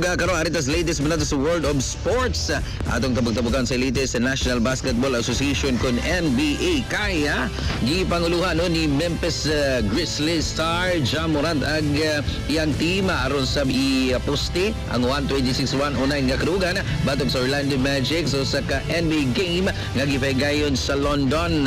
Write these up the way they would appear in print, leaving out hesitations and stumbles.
karon aritas latest man sa world of sports. Atong tabog-tabogan sa latest sa National Basketball Association kon NBA kaya gipanguluhan ni Memphis Grizzlies star Ja Morant ag iyang team aron sa i-poste ang 126-109 nga kadugan batok sa Orlando Magic sa ka NBA game nga gipahigayon sa London.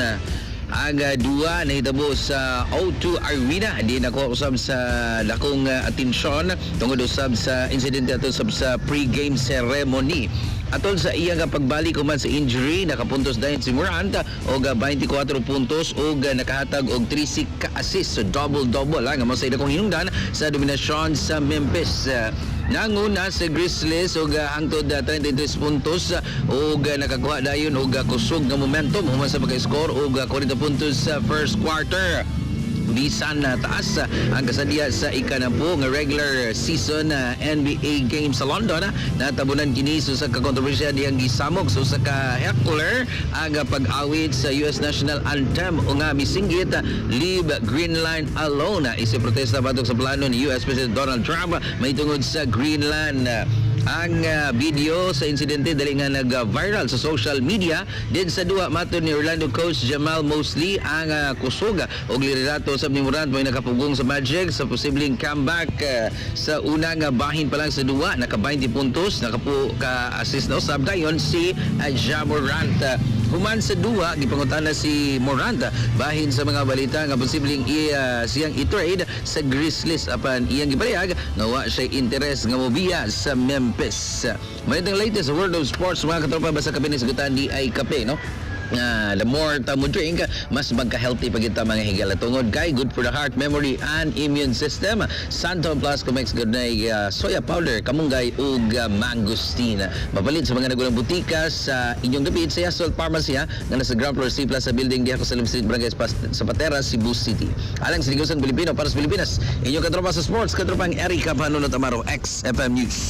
Aga dua na hitabo sa O2 Arena di nako usab sa dakong atensyon tungod usab sa incident ato usab sa pre-game ceremony. Atol sa iyang pagbalik human sa injury, nakapuntos dayon si Morant og 24 puntos og nakahatag og 3 ka-assist, so double-double nga mo sa dakong hinungdan sa dominasyon sa Memphis. Nanguna sa Grizzlies og hangtod 33 puntos og nakakuha dayon og kusog nga momentum human sa pagka-score og 40 puntos sa first quarter. Bisan na taas ang kasadya sa ikanampu nga regular season NBA game sa London. Natabunan kini sa kakontrobersya diyang gisamok sa ka heckler ang pag-awit sa US National Anthem o nga misinggit Leave Greenland Alone. Isi protesta batok sa plano ni US President Donald Trump may tungod sa Greenland. Ang video sa insidente dali nga nag-viral sa social media din sa duwa mato ni Orlando coach Jamal Mosley ang kusog og liderato sa ni Morant may nakapugong sa Magic sa posibleng comeback sa unang bahin pa lang sa duwa naka 20 puntos naka-assist na usab dayon si Ja Morant. Human sa duwa gipangutana si Morant bahin sa mga balita nga posibleng siyang i-trade sa Grizzlies apan iyang gibayag nga wa siya interes nga mobiya sa Memphis. Mayroong latest sa world of sports mga katropa basta kape ni sagutan di ay kape no. The more mo drink, mas magka-healthy pag kita mga higala tungod kay good for the heart, memory, and immune system. Santon Plus Comex good na soya powder, kamunggay ug mangosteen. Mapalit sa mga nagulang butika sa inyong dapit sa Yasol Pharmacy nga nasa ground floor C Plus sa building diha sa Street Barangay Zapatera, Cebu City. Alang sa Negosyon Pilipino para sa Pilipinas. Inyong katropa sa sports, katropang Erika Panunot Amaro, XFM News.